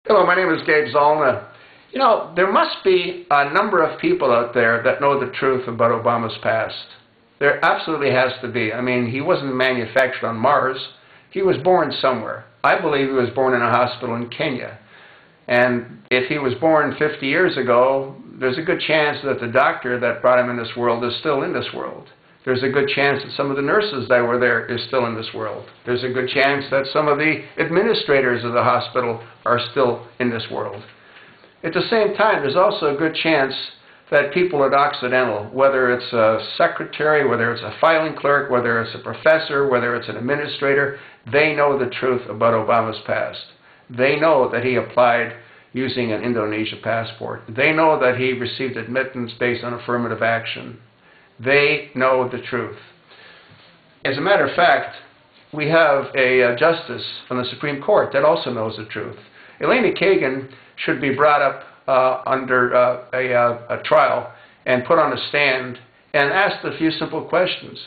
Hello, my name is Gabe Zollner. You know, there must be a number of people out there that know the truth about Obama's past. There absolutely has to be. I mean, he wasn't manufactured on Mars. He was born somewhere. I believe he was born in a hospital in Kenya. And if he was born 50 years ago, there's a good chance that the doctor that brought him in this world is still in this world. There's a good chance that some of the nurses that were there is still in this world. There's a good chance that some of the administrators of the hospital are still in this world. At the same time, there's also a good chance that people at Occidental, whether it's a secretary, whether it's a filing clerk, whether it's a professor, whether it's an administrator, they know the truth about Obama's past. They know that he applied using an Indonesia passport. They know that he received admittance based on affirmative action. They know the truth. As a matter of fact, we have a justice on the Supreme Court that also knows the truth. Elena Kagan should be brought up under a trial and put on a stand and asked a few simple questions.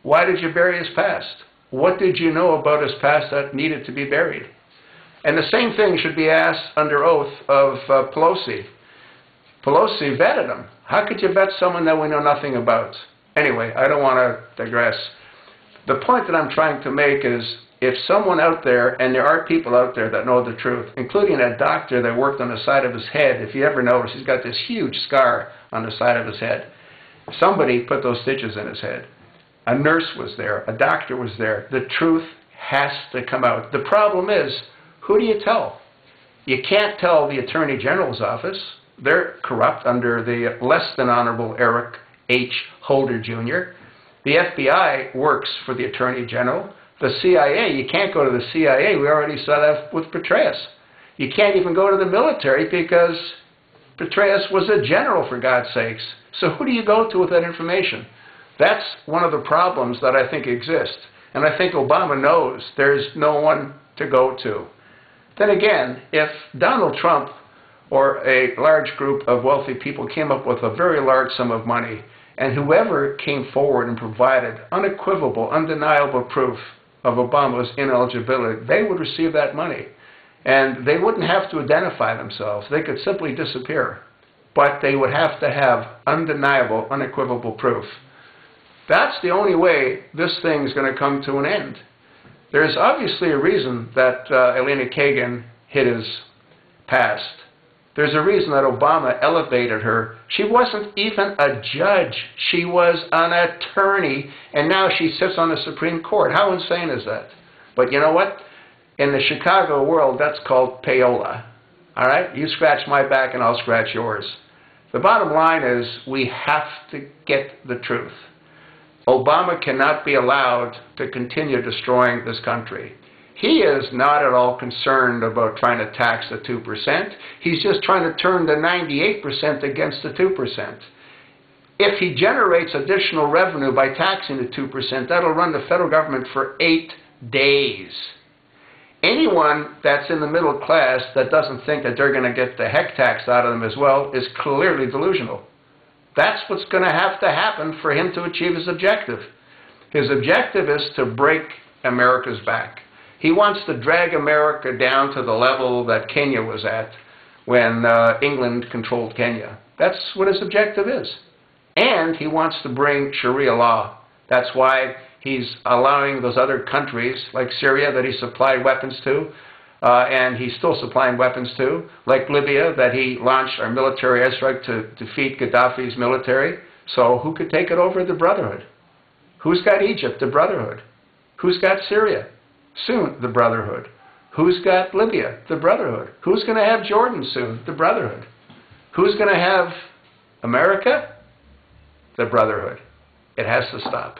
Why did you bury his past? What did you know about his past that needed to be buried? And the same thing should be asked under oath of Pelosi. Pelosi vetted him. How could you vet someone that we know nothing about? Anyway, I don't want to digress. The point that I'm trying to make is if someone out there, and there are people out there that know the truth, including a doctor that worked on the side of his head, if you ever notice, he's got this huge scar on the side of his head. Somebody put those stitches in his head. A nurse was there. A doctor was there. The truth has to come out. The problem is, who do you tell? You can't tell the Attorney General's office. They're corrupt under the less than honorable Eric H. Holder, Jr. The FBI works for the Attorney General. The CIA, you can't go to the CIA. We already saw that with Petraeus. You can't even go to the military because Petraeus was a general, for God's sakes. So who do you go to with that information? That's one of the problems that I think exist. And I think Obama knows there's no one to go to. Then again, if Donald Trump or a large group of wealthy people came up with a very large sum of money, and whoever came forward and provided unequivocal, undeniable proof of Obama's ineligibility, they would receive that money. And they wouldn't have to identify themselves. They could simply disappear. But they would have to have undeniable, unequivocal proof. That's the only way this thing is going to come to an end. There's obviously a reason that Elena Kagan hid his past. There's a reason that Obama elevated her. She wasn't even a judge. She was an attorney, and now she sits on the Supreme Court. How insane is that? But you know what? In the Chicago world, that's called payola. All right? You scratch my back, and I'll scratch yours. The bottom line is we have to get the truth. Obama cannot be allowed to continue destroying this country. He is not at all concerned about trying to tax the 2%. He's just trying to turn the 98% against the 2%. If he generates additional revenue by taxing the 2%, that'll run the federal government for 8 days. Anyone that's in the middle class that doesn't think that they're going to get the heck tax out of them as well is clearly delusional. That's what's going to have to happen for him to achieve his objective. His objective is to break America's back. He wants to drag America down to the level that Kenya was at when England controlled Kenya. That's what his objective is. And he wants to bring Sharia law. That's why he's allowing those other countries, like Syria, that he supplied weapons to, and he's still supplying weapons to, like Libya, that he launched our military airstrike to defeat Gaddafi's military. So who could take it over? The Brotherhood. Who's got Egypt? The Brotherhood. Who's got Syria? Soon, the Brotherhood. Who's got Libya? The Brotherhood. Who's going to have Jordan soon? The Brotherhood. Who's going to have America? The Brotherhood. It has to stop.